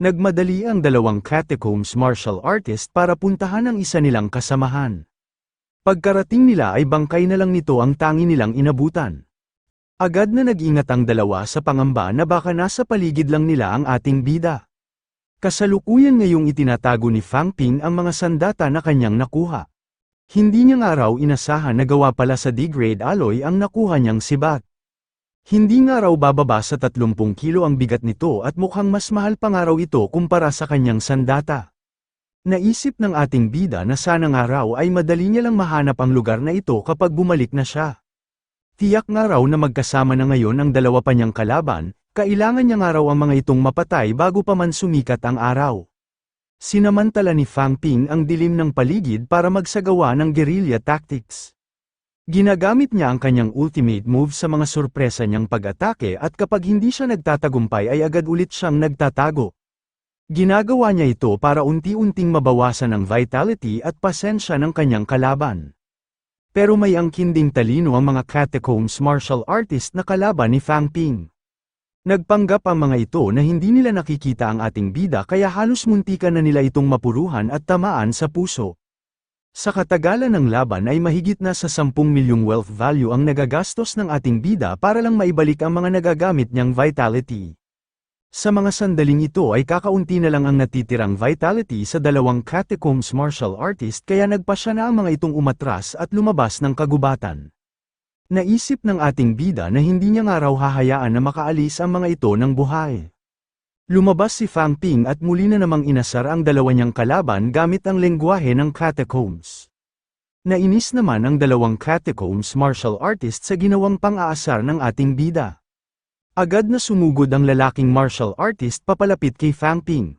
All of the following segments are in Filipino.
Nagmadali ang dalawang catacombs martial artist para puntahan ang isa nilang kasamahan. Pagkarating nila ay bangkay na lang nito ang tangi nilang inabutan. Agad na nag-ingat ang dalawa sa pangamba na baka nasa paligid lang nila ang ating bida. Kasalukuyan ngayong itinatago ni Fang Ping ang mga sandata na kanyang nakuha. Hindi niya nga raw inasahan na gawa pala sa D-grade alloy ang nakuha niyang sibat. Hindi nga raw bababa sa 30 kilo ang bigat nito at mukhang mas mahal pa nga raw ito kumpara sa kanyang sandata. Naisip ng ating bida na sana nga raw ay madali niya lang mahanap ang lugar na ito kapag bumalik na siya. Tiyak nga raw na magkasama na ngayon ang dalawa pa niyang kalaban, kailangan niya nga raw ang mga itong mapatay bago pa man sumikat ang araw. Sinamantala ni Fang Ping ang dilim ng paligid para magsagawa ng guerrilla tactics. Ginagamit niya ang kanyang ultimate move sa mga sorpresa niyang pag-atake at kapag hindi siya nagtatagumpay ay agad ulit siyang nagtatago. Ginagawa niya ito para unti-unting mabawasan ang vitality at pasensya ng kanyang kalaban. Pero may angkin ding talino ang mga catacombs martial artist na kalaban ni Fang Ping. Nagpanggap ang mga ito na hindi nila nakikita ang ating bida kaya halos muntikan na nila itong mapuruhan at tamaan sa puso. Sa katagalan ng laban ay mahigit na sa 10 milyong wealth value ang nagagastos ng ating bida para lang maibalik ang mga nagagamit niyang vitality. Sa mga sandaling ito ay kakaunti na lang ang natitirang vitality sa dalawang catacombs martial artist kaya nagpasya na ang mga itong umatras at lumabas ng kagubatan. Naisip ng ating bida na hindi niya nga raw hahayaan na makaalis ang mga ito ng buhay. Lumabas si Fang Ping at muli na namang inasar ang dalawa niyang kalaban gamit ang lengguwahe ng catacombs. Nainis naman ang dalawang catacombs martial artist sa ginawang pang-aasar ng ating bida. Agad na sumugod ang lalaking martial artist papalapit kay Fang Ping.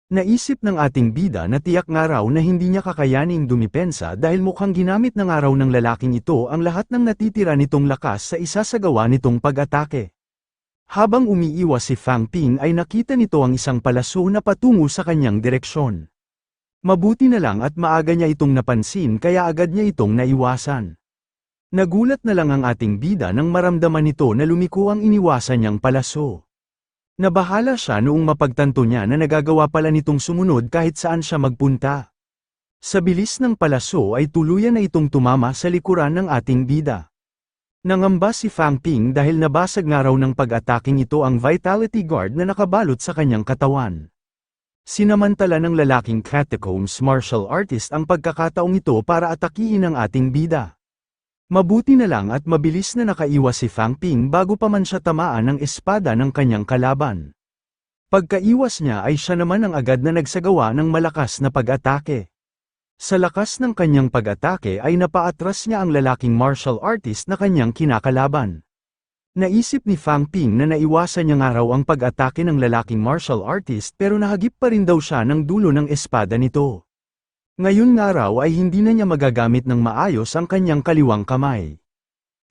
Naisip ng ating bida na tiyak nga raw na hindi niya kakayaning dumipensa dahil mukhang ginamit na nga raw ng lalaking ito ang lahat ng natitira nitong lakas sa isasagawa nitong pag-atake. Habang umiiwas si Fang Ping ay nakita nito ang isang palaso na patungo sa kanyang direksyon. Mabuti na lang at maaga niya itong napansin kaya agad niya itong naiwasan. Nagulat na lang ang ating bida nang maramdaman nito na lumiko ang iniwasan niyang palaso. Nabahala siya noong mapagtanto niya na nagagawa pala nitong sumunod kahit saan siya magpunta. Sa bilis ng palaso ay tuluyan na itong tumama sa likuran ng ating bida. Nangamba si Fang Ping dahil nabasag nga raw ng pag-ataking ito ang vitality guard na nakabalot sa kanyang katawan. Sinamantala ng lalaking catacombs martial artist ang pagkakataong ito para atakihin ang ating bida. Mabuti na lang at mabilis na nakaiwas si Fang Ping bago pa man siya tamaan ng espada ng kanyang kalaban. Pagkaiwas niya ay siya naman ang agad na nagsagawa ng malakas na pag-atake. Sa lakas ng kanyang pag-atake ay napaatras niya ang lalaking martial artist na kanyang kinakalaban. Naisip ni Fang Ping na naiwasan niya nga raw ang pag-atake ng lalaking martial artist pero nahagip pa rin daw siya ng dulo ng espada nito. Ngayon nga raw ay hindi na niya magagamit ng maayos ang kanyang kaliwang kamay.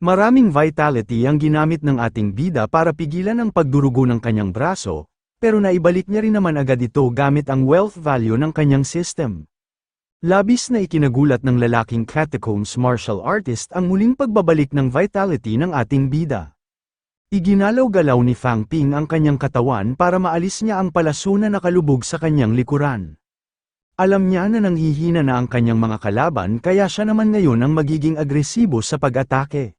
Maraming vitality ang ginamit ng ating bida para pigilan ang pagdurugo ng kanyang braso, pero naibalik niya rin naman agad ito gamit ang wealth value ng kanyang system. Labis na ikinagulat ng lalaking catacombs martial artist ang muling pagbabalik ng vitality ng ating bida. Iginalaw-galaw ni Fang Ping ang kanyang katawan para maalis niya ang palaso na nakalubog sa kanyang likuran. Alam niya na nanghihina na ang kanyang mga kalaban kaya siya naman ngayon ang magiging agresibo sa pag-atake.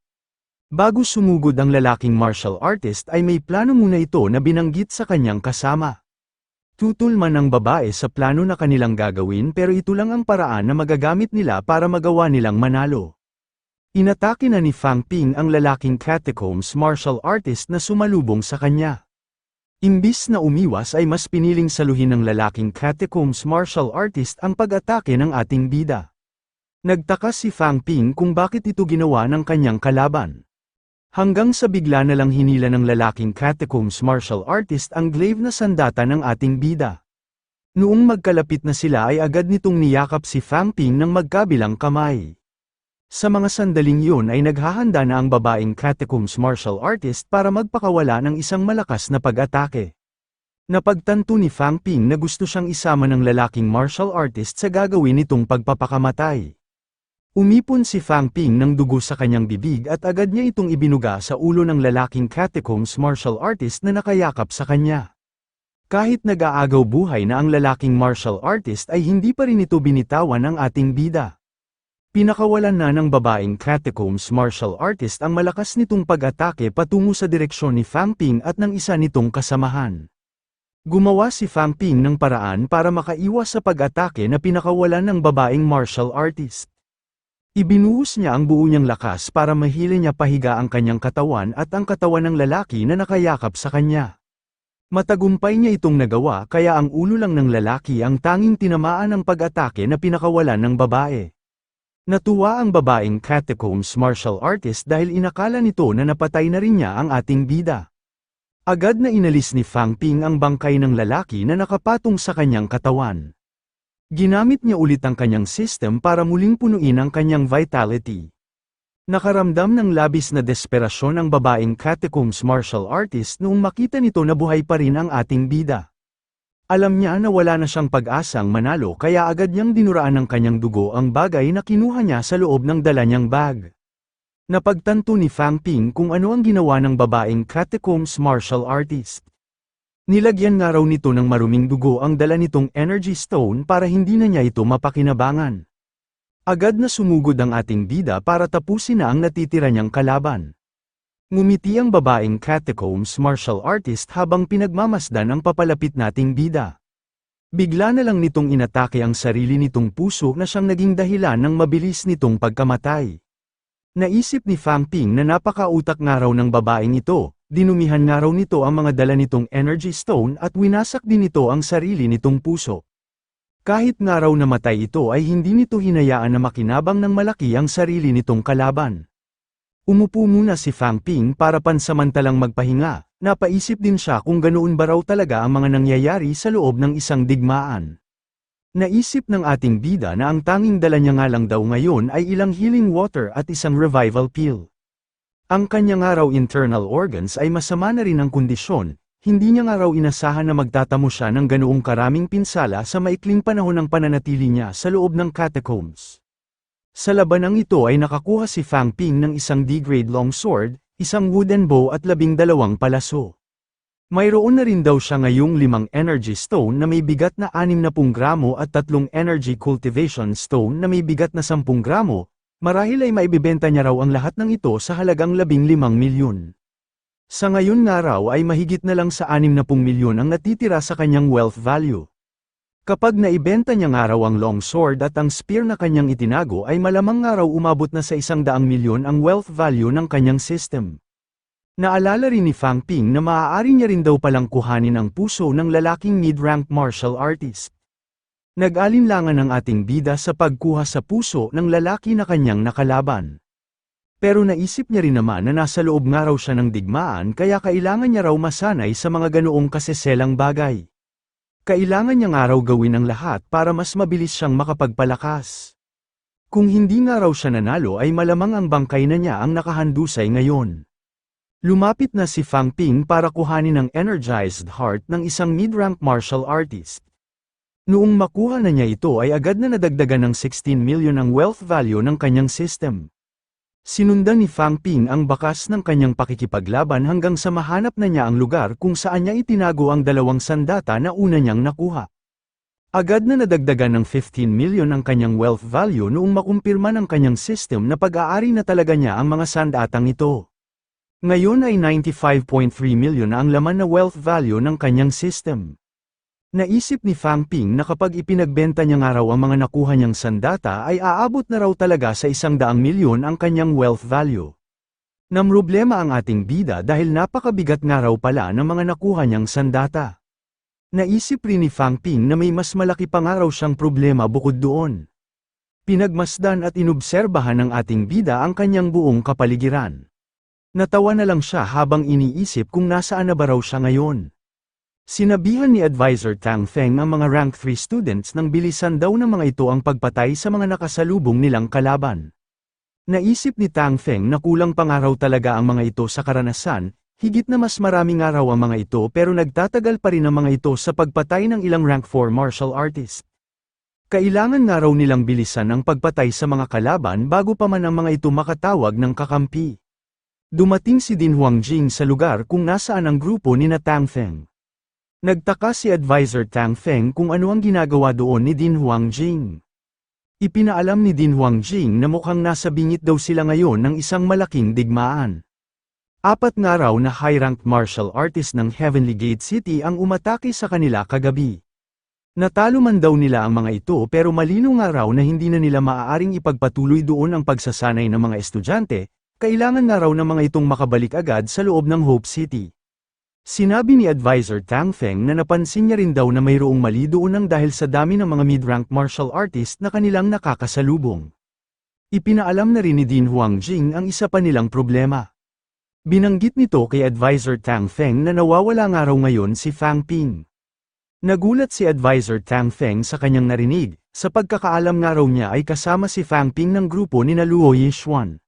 Bago sumugod ang lalaking martial artist ay may plano muna ito na binanggit sa kanyang kasama. Tutol man ang babae sa plano na kanilang gagawin pero ito lang ang paraan na magagamit nila para magawa nilang manalo. Inatake na ni Fang Ping ang lalaking catacombs martial artist na sumalubong sa kanya. Imbis na umiwas ay mas piniling saluhin ng lalaking catacombs martial artist ang pag-atake ng ating bida. Nagtaka si Fang Ping kung bakit ito ginawa ng kanyang kalaban. Hanggang sa bigla na lang hinila ng lalaking catacombs martial artist ang glaive na sandata ng ating bida. Noong magkalapit na sila ay agad nitong niyakap si Fang Ping ng magkabilang kamay. Sa mga sandaling yun ay naghahanda na ang babaeng catacombs martial artist para magpakawala ng isang malakas na pag-atake. Napagtanto ni Fang Ping na gusto siyang isama ng lalaking martial artist sa gagawin nitong pagpapakamatay. Umipon si Fang Ping ng dugo sa kanyang bibig at agad niya itong ibinuga sa ulo ng lalaking catacombs martial artist na nakayakap sa kanya. Kahit nag-aagaw buhay na ang lalaking martial artist ay hindi pa rin ito binitawan ng ating bida. Pinakawalan na ng babaeng catacombs martial artist ang malakas nitong pag-atake patungo sa direksyon ni Fang Ping at ng isa nitong kasamahan. Gumawa si Fang Ping ng paraan para makaiwas sa pag-atake na pinakawalan ng babaeng martial artist. Ibinuhos niya ang buo niyang lakas para mahili niya pahiga ang kanyang katawan at ang katawan ng lalaki na nakayakap sa kanya. Matagumpay niya itong nagawa kaya ang ulo lang ng lalaki ang tanging tinamaan ng pag-atake na pinakawalan ng babae. Natuwa ang babaeng catacombs martial artist dahil inakala nito na napatay na rin niya ang ating bida. Agad na inalis ni Fang Ping ang bangkay ng lalaki na nakapatong sa kanyang katawan. Ginamit niya ulit ang kanyang system para muling punuin ang kanyang vitality. Nakaramdam ng labis na desperasyon ang babaeng catacombs martial artist noong makita nito na buhay pa rin ang ating bida. Alam niya na wala na siyang pag-asang manalo kaya agad niyang dinuraan ng kanyang dugo ang bagay na kinuha niya sa loob ng dala niyang bag. Napagtanto ni Fang Ping kung ano ang ginawa ng babaeng catacombs martial artist. Nilagyan nga raw nito ng maruming dugo ang dala nitong energy stone para hindi na niya ito mapakinabangan. Agad na sumugod ang ating bida para tapusin na ang natitira niyang kalaban. Ngumiti ang babaeng catacombs martial artist habang pinagmamasdan ang papalapit nating bida. Bigla na lang nitong inatake ang sarili nitong puso na siyang naging dahilan ng mabilis nitong pagkamatay. Naisip ni Fang Ping na napakautak nga raw ng babaeng ito. Dinumihan nga raw nito ang mga dala nitong energy stone at winasak din nito ang sarili nitong puso. Kahit nga raw namatay ito ay hindi nito hinayaan na makinabang ng malaki ang sarili nitong kalaban. Umupo muna si Fang Ping para pansamantalang magpahinga, napaisip din siya kung ganoon ba raw talaga ang mga nangyayari sa loob ng isang digmaan. Naisip ng ating bida na ang tanging dala niya nga lang daw ngayon ay ilang healing water at isang revival pill. Ang kanyang nga raw internal organs ay masama na rin ang kondisyon, hindi niya nga raw inasahan na magtatamo siya ng ganoong karaming pinsala sa maikling panahon ng pananatili niya sa loob ng catacombs. Sa labanang ito ay nakakuha si Fang Ping ng isang D-grade longsword, isang wooden bow at 12 palaso. Mayroon na rin daw siya ngayong 5 energy stone na may bigat na 60 gramo at 3 energy cultivation stone na may bigat na 10 gramo, marahil ay maibibenta niya raw ang lahat ng ito sa halagang 15 milyon. Sa ngayon nga raw ay mahigit na lang sa 60 milyon ang natitira sa kanyang wealth value. Kapag naibenta niya nga raw ang long sword at ang spear na kanyang itinago ay malamang nga raw umabot na sa 100 milyon ang wealth value ng kanyang system. Naalala rin ni Fang Ping na maaari niya rin daw palang kuhanin ang puso ng lalaking mid-rank martial artist. Nag-alinlangan ang ating bida sa pagkuha sa puso ng lalaki na kanyang nakalaban. Pero naisip niya rin naman na nasa loob nga raw siya ng digmaan kaya kailangan niya raw masanay sa mga ganoong kaseselang bagay. Kailangan niya nga raw gawin ang lahat para mas mabilis siyang makapagpalakas. Kung hindi nga raw siya nanalo ay malamang ang bangkay na niya ang nakahandusay ngayon. Lumapit na si Fang Ping para kuhanin ang energized heart ng isang mid-rank martial artist. Noong makuha na niya ito ay agad na nadagdagan ng 16 million ang wealth value ng kanyang system. Sinundan ni Fang Ping ang bakas ng kanyang pakikipaglaban hanggang sa mahanap na niya ang lugar kung saan niya itinago ang 2 sandata na una niyang nakuha. Agad na nadagdagan ng 15 million ang kanyang wealth value noong makumpirma ng kanyang system na pag-aari na talaga niya ang mga sandatang ito. Ngayon ay 95.3 million na ang laman na wealth value ng kanyang system. Naisip ni Fang Ping na kapag ipinagbenta niya nga raw ang mga nakuha niyang sandata ay aabot na raw talaga sa 100 milyon ang kanyang wealth value. Namroblema ang ating bida dahil napakabigat nga raw pala ng mga nakuha niyang sandata. Naisip rin ni Fang Ping na may mas malaki pa nga raw siyang problema bukod doon. Pinagmasdan at inobserbahan ng ating bida ang kanyang buong kapaligiran. Natawa na lang siya habang iniisip kung nasaan na ba raw siya ngayon. Sinabihan ni Advisor Tang Feng ang mga rank 3 students nang bilisan daw ng mga ito ang pagpatay sa mga nakasalubong nilang kalaban. Naisip ni Tang Feng na kulang pa nga raw talaga ang mga ito sa karanasan, higit na mas marami nga raw ang mga ito pero nagtatagal pa rin ang mga ito sa pagpatay ng ilang rank 4 martial artist. Kailangan nga raw nilang bilisan ang pagpatay sa mga kalaban bago pa man ang mga ito makatawag ng kakampi. Dumating si Din Huangjing sa lugar kung nasaan ang grupo ni na Tang Feng. Nagtaka si Advisor Tang Feng kung ano ang ginagawa doon ni Din Huangjing. Ipinaalam ni Din Huangjing na mukhang nasa bingit daw sila ngayon ng isang malaking digmaan. 4 na raw na high-ranked martial artist ng Heavenly Gate City ang umatake sa kanila kagabi. Natalo man daw nila ang mga ito pero malinaw nga raw na hindi na nila maaaring ipagpatuloy doon ang pagsasanay ng mga estudyante, kailangan nga raw ng mga itong makabalik agad sa loob ng Hope City. Sinabi ni Advisor Tang Feng na napansin niya rin daw na mayroong mali doon nang dahil sa dami ng mga mid-rank martial artist na kanilang nakakasalubong. Ipinaalam na rin ni Din Huangjing ang isa pa nilang problema. Binanggit nito kay Advisor Tang Feng na nawawala nga raw ngayon si Fang Ping. Nagulat si Advisor Tang Feng sa kanyang narinig, sa pagkakaalam nga raw niya ay kasama si Fang Ping ng grupo ni Luo Yixuan.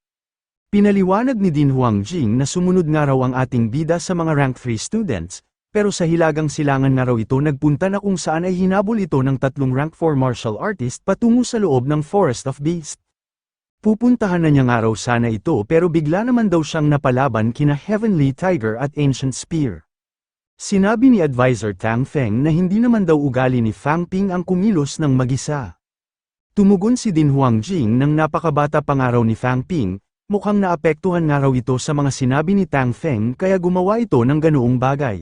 Pinaliwanag ni Din Huangjing na sumunod nga raw ang ating bida sa mga rank 3 students, pero sa hilagang silangan nga raw ito nagpunta na kung saan ay hinabol ito ng 3 rank 4 martial artist patungo sa loob ng Forest of Beasts. Pupuntahan na niya nga raw sana ito pero bigla naman daw siyang napalaban kina Heavenly Tiger at Ancient Spear. Sinabi ni Advisor Tang Feng na hindi naman daw ugali ni Fang Ping ang kumilos ng mag-isa. Tumugon si Din Huangjing nang napakabata pa nga raw ni Fang Ping. Mukhang naapektuhan nga raw ito sa mga sinabi ni Tang Feng kaya gumawa ito ng ganoong bagay.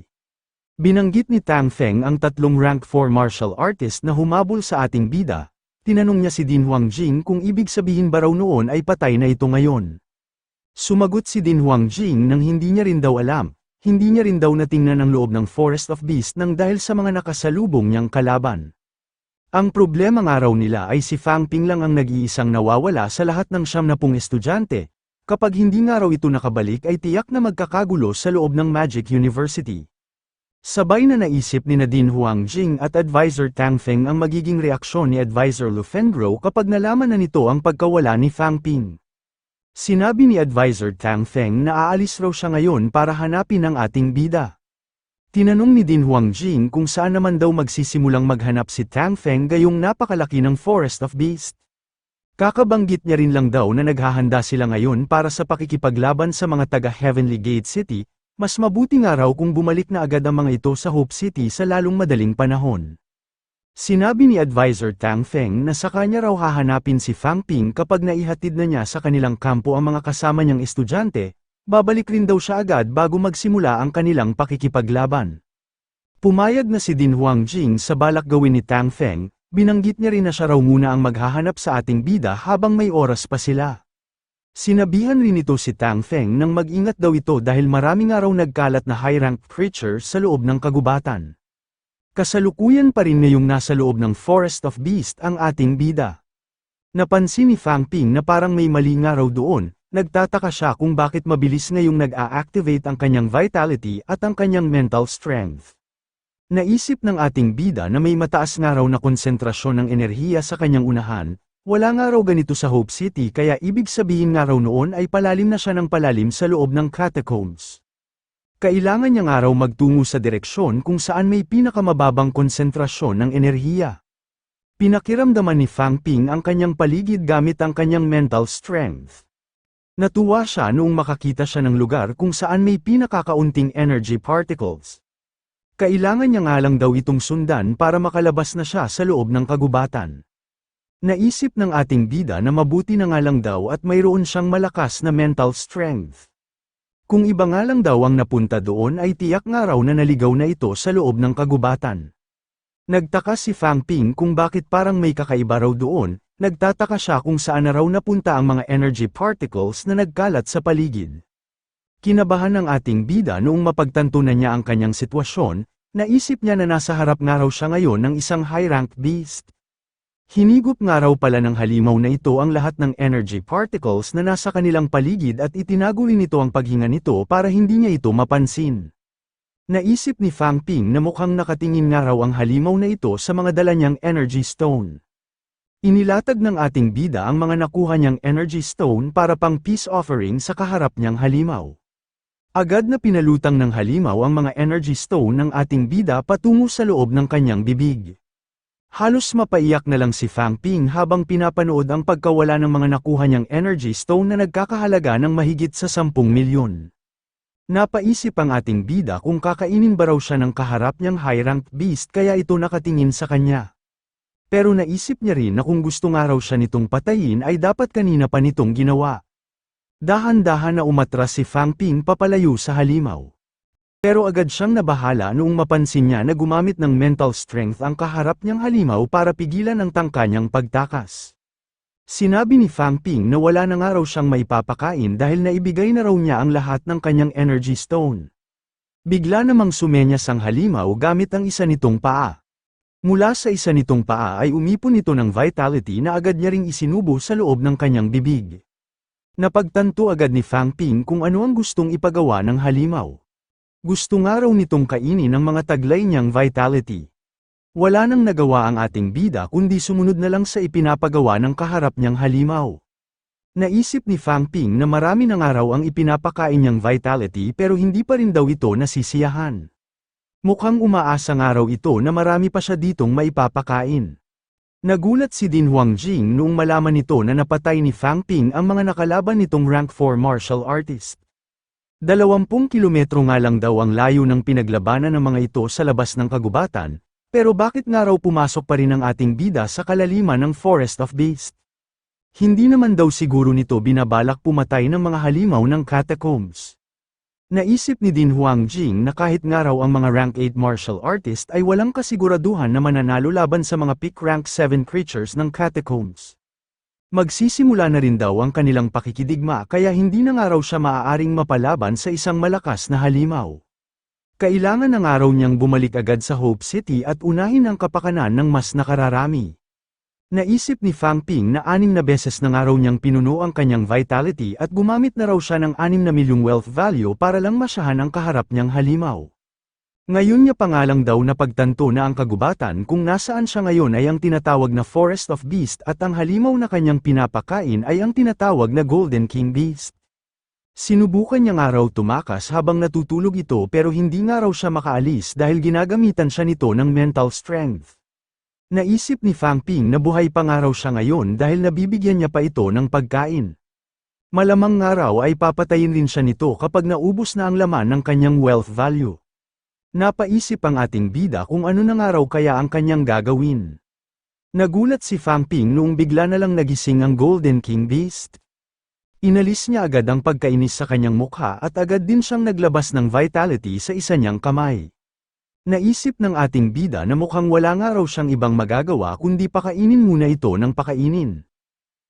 Binanggit ni Tang Feng ang 3 rank 4 martial artist na humabol sa ating bida. Tinanong niya si Din Huangjing kung ibig sabihin ba raw noon ay patay na ito ngayon. Sumagot si Din Huangjing nang hindi niya rin daw alam, hindi niya rin daw natingnan ang loob ng Forest of Beasts nang dahil sa mga nakasalubong niyang kalaban. Ang problema nga raw nila ay si Fang Ping lang ang nag-iisang nawawala sa lahat ng 70 estudyante. Kapag hindi nga raw ito nakabalik ay tiyak na magkakagulo sa loob ng Magic University. Sabay na naisip ni Din Huangjing at Advisor Tang Feng ang magiging reaksyon ni Advisor Lu Fengro kapag nalaman na nito ang pagkawala ni Fang Ping. Sinabi ni Advisor Tang Feng na aalis raw siya ngayon para hanapin ang ating bida. Tinanong ni Din Huangjing kung saan naman daw magsisimulang maghanap si Tang Feng gayong napakalaki ng Forest of Beasts. Kakabanggit niya rin lang daw na naghahanda sila ngayon para sa pakikipaglaban sa mga taga Heavenly Gate City, mas mabuti nga raw kung bumalik na agad ang mga ito sa Hope City sa lalong madaling panahon. Sinabi ni Advisor Tang Feng na sa kanya raw hahanapin si Fang Ping kapag naihatid na niya sa kanilang kampo ang mga kasama niyang estudyante, babalik rin daw siya agad bago magsimula ang kanilang pakikipaglaban. Pumayag na si Din Huangjing sa balak gawin ni Tang Feng. Binanggit niya rin na siya raw muna ang maghahanap sa ating bida habang may oras pa sila. Sinabihan rin ito si Tang Feng nang mag-ingat daw ito dahil marami nga raw nagkalat na high-ranked creature sa loob ng kagubatan. Kasalukuyan pa rin ngayong nasa loob ng Forest of Beasts ang ating bida. Napansin ni Fang Ping na parang may mali nga raw doon, nagtataka siya kung bakit mabilis ngayong nag-a-activate ang kanyang vitality at ang kanyang mental strength. Naisip ng ating bida na may mataas nga raw na konsentrasyon ng enerhiya sa kanyang unahan, wala nga raw ganito sa Hope City kaya ibig sabihin nga raw noon ay palalim na siya ng palalim sa loob ng catacombs. Kailangan niya nga raw magtungo sa direksyon kung saan may pinakamababang konsentrasyon ng enerhiya. Pinakiramdaman ni Fang Ping ang kanyang paligid gamit ang kanyang mental strength. Natuwa siya noong makakita siya ng lugar kung saan may pinakakaunting energy particles. Kailangan niya nga lang daw itong sundan para makalabas na siya sa loob ng kagubatan. Naisip ng ating bida na mabuti na nga lang daw at mayroon siyang malakas na mental strength. Kung iba nga lang daw ang napunta doon ay tiyak nga raw na naligaw na ito sa loob ng kagubatan. Nagtaka si Fang Ping kung bakit parang may kakaiba raw doon, nagtataka siya kung saan na raw napunta ang mga energy particles na nagkalat sa paligid. Kinabahan ng ating bida noong mapagtanto na niya ang kanyang sitwasyon, naisip niya na nasa harap nga raw siya ngayon ng isang high-ranked beast. Hinigop nga raw pala ng halimaw na ito ang lahat ng energy particles na nasa kanilang paligid at itinago rin nito ang paghinga nito para hindi niya ito mapansin. Naisip ni Fang Ping na mukhang nakatingin nga raw ang halimaw na ito sa mga dala niyang energy stone. Inilatag ng ating bida ang mga nakuha niyang energy stone para pang peace offering sa kaharap niyang halimaw. Agad na pinalutang ng halimaw ang mga energy stone ng ating bida patungo sa loob ng kanyang bibig. Halos mapaiyak na lang si Fang Ping habang pinapanood ang pagkawala ng mga nakuha niyang energy stone na nagkakahalaga ng mahigit sa 10 milyon. Napaisip ang ating bida kung kakainin ba raw siya ng kaharap niyang high-ranked beast kaya ito nakatingin sa kanya. Pero naisip niya rin na kung gusto nga raw siya nitong patayin ay dapat kanina pa nitong ginawa. Dahan-dahan na umatras si Fang Ping papalayo sa halimaw. Pero agad siyang nabahala noong mapansin niya na gumamit ng mental strength ang kaharap niyang halimaw para pigilan ang tangka niyang pagtakas. Sinabi ni Fang Ping na wala na nga raw siyang maipapakain dahil naibigay na raw niya ang lahat ng kanyang energy stone. Bigla namang sumenyas ang halimaw gamit ang isa nitong paa. Mula sa isa nitong paa ay umipon ito ng vitality na agad niya ring isinubo sa loob ng kanyang bibig. Napagtanto agad ni Fang Ping kung ano ang gustong ipagawa ng halimaw. Gusto nga raw nitong kainin ang mga taglay niyang vitality. Wala nang nagawa ang ating bida kundi sumunod na lang sa ipinapagawa ng kaharap niyang halimaw. Naisip ni Fang Ping na marami na nga raw ang ipinapakain niyang vitality pero hindi pa rin daw ito nasisiyahan. Mukhang umaasa nga raw ito na marami pa siya ditong maipapakain. Nagulat si Din Huangjing noong malaman nito na napatay ni Fang Ping ang mga nakalaban nitong rank 4 martial artist. 20 kilometro nga lang daw ang layo ng pinaglabanan ng mga ito sa labas ng kagubatan, pero bakit nga raw pumasok pa rin ang ating bida sa kalaliman ng Forest of Beast? Hindi naman daw siguro nito binabalak pumatay ng mga halimaw ng catacombs. Naisip ni Din Huangjing na kahit nga raw ang mga rank 8 martial artist ay walang kasiguraduhan na mananalo laban sa mga peak rank 7 creatures ng catacombs. Magsisimula na rin daw ang kanilang pakikidigma kaya hindi na nga raw siya maaaring mapalaban sa isang malakas na halimaw. Kailangan na nga raw niyang bumalik agad sa Hope City at unahin ang kapakanan ng mas nakararami. Naisip ni Fang Ping na 6 na beses na nga raw niyang pinuno ang kanyang vitality at gumamit na raw siya ng 6 na milyong wealth value para lang masyahan ang kaharap niyang halimaw. Ngayon niya pa nga lang daw napagtanto na ang kagubatan kung nasaan siya ngayon ay ang tinatawag na Forest of Beast at ang halimaw na kanyang pinapakain ay ang tinatawag na Golden King Beast. Sinubukan niya nga raw tumakas habang natutulog ito pero hindi nga raw siya makaalis dahil ginagamitan siya nito ng mental strength. Naisip ni Fang Ping na buhay pa nga raw siya ngayon dahil nabibigyan niya pa ito ng pagkain. Malamang nga raw ay papatayin rin siya nito kapag naubos na ang laman ng kanyang wealth value. Napaisip ang ating bida kung ano na nga raw kaya ang kanyang gagawin. Nagulat si Fang Ping noong bigla na lang nagising ang Golden King Beast. Inalis niya agad ang pagkainis sa kanyang mukha at agad din siyang naglabas ng vitality sa isa niyang kamay. Naisip ng ating bida na mukhang wala nga raw siyang ibang magagawa kundi pakainin muna ito ng pakainin.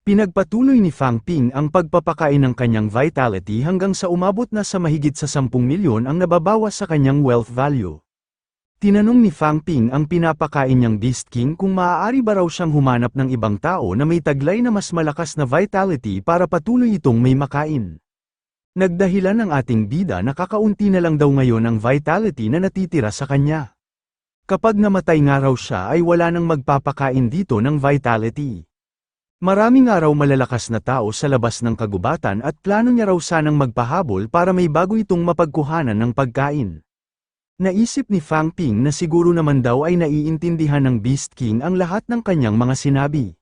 Pinagpatuloy ni Fang Ping ang pagpapakain ng kanyang vitality hanggang sa umabot na sa mahigit sa 10 milyon ang nababawas sa kanyang wealth value. Tinanong ni Fang Ping ang pinapakain niyang Beast King kung maaari ba raw siyang humanap ng ibang tao na may taglay na mas malakas na vitality para patuloy itong may makain. Nagdahilan ang ating bida na kakaunti na lang daw ngayon ang vitality na natitira sa kanya. Kapag namatay nga raw siya ay wala nang magpapakain dito ng vitality. Maraming nga raw malalakas na tao sa labas ng kagubatan at plano niya raw sanang magpahabol para may bago itong mapagkuhanan ng pagkain. Naisip ni Fang Ping na siguro naman daw ay naiintindihan ng Beast King ang lahat ng kanyang mga sinabi.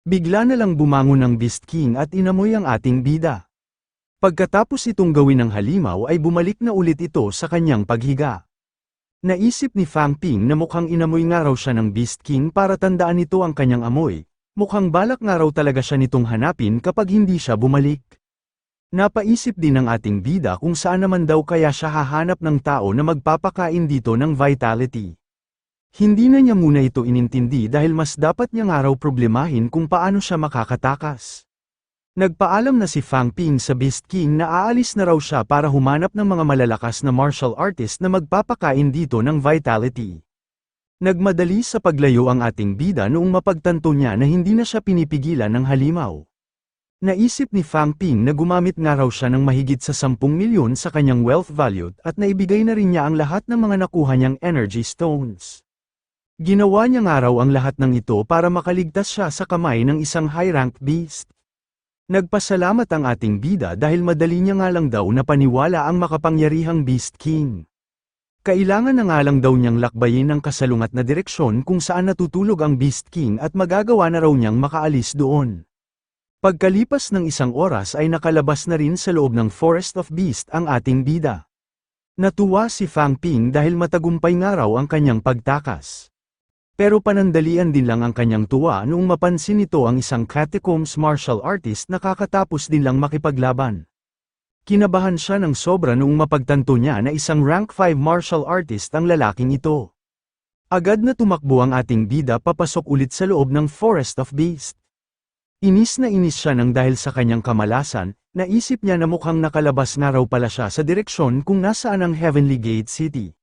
Bigla na lang bumangon ang Beast King at inamoy ang ating bida. Pagkatapos itong gawin ng halimaw ay bumalik na ulit ito sa kanyang paghiga. Naisip ni Fang Ping na mukhang inamoy nga raw siya ng Beast King para tandaan nito ang kanyang amoy. Mukhang balak nga raw talaga siya nitong hanapin kapag hindi siya bumalik. Napaisip din ng ating bida kung saan naman daw kaya siya hahanap ng tao na magpapakain dito ng vitality. Hindi na niya muna ito inintindi dahil mas dapat niya nga raw problemahin kung paano siya makakatakas. Nagpaalam na si Fang Ping sa Beast King na aalis na raw siya para humanap ng mga malalakas na martial artist na magpapakain dito ng vitality. Nagmadali sa paglayo ang ating bida noong mapagtanto niya na hindi na siya pinipigilan ng halimaw. Naisip ni Fang Ping na gumamit nga raw siya ng mahigit sa 10 milyon sa kanyang wealth value at naibigay na rin niya ang lahat ng mga nakuha niyang energy stones. Ginawa niya nga raw ang lahat ng ito para makaligtas siya sa kamay ng isang high-rank beast. Nagpasalamat ang ating bida dahil madali niya nga lang daw na paniwala ang makapangyarihang Beast King. Kailangan na nga lang daw niyang lakbayin ang kasalungat na direksyon kung saan natutulog ang Beast King at magagawa na raw niyang makaalis doon. Pagkalipas ng isang oras ay nakalabas na rin sa loob ng Forest of Beast ang ating bida. Natuwa si Fang Ping dahil matagumpay nga raw ang kanyang pagtakas. Pero panandalian din lang ang kanyang tuwa noong mapansin nito ang isang catacombs martial artist na kakatapos din lang makipaglaban. Kinabahan siya ng sobra noong mapagtanto niya na isang rank 5 martial artist ang lalaking ito. Agad na tumakbo ang ating bida papasok ulit sa loob ng Forest of Beast. Inis na inis siya nang dahil sa kanyang kamalasan, naisip niya na mukhang nakalabas nga raw pala siya sa direksyon kung nasaan ang Heavenly Gate City.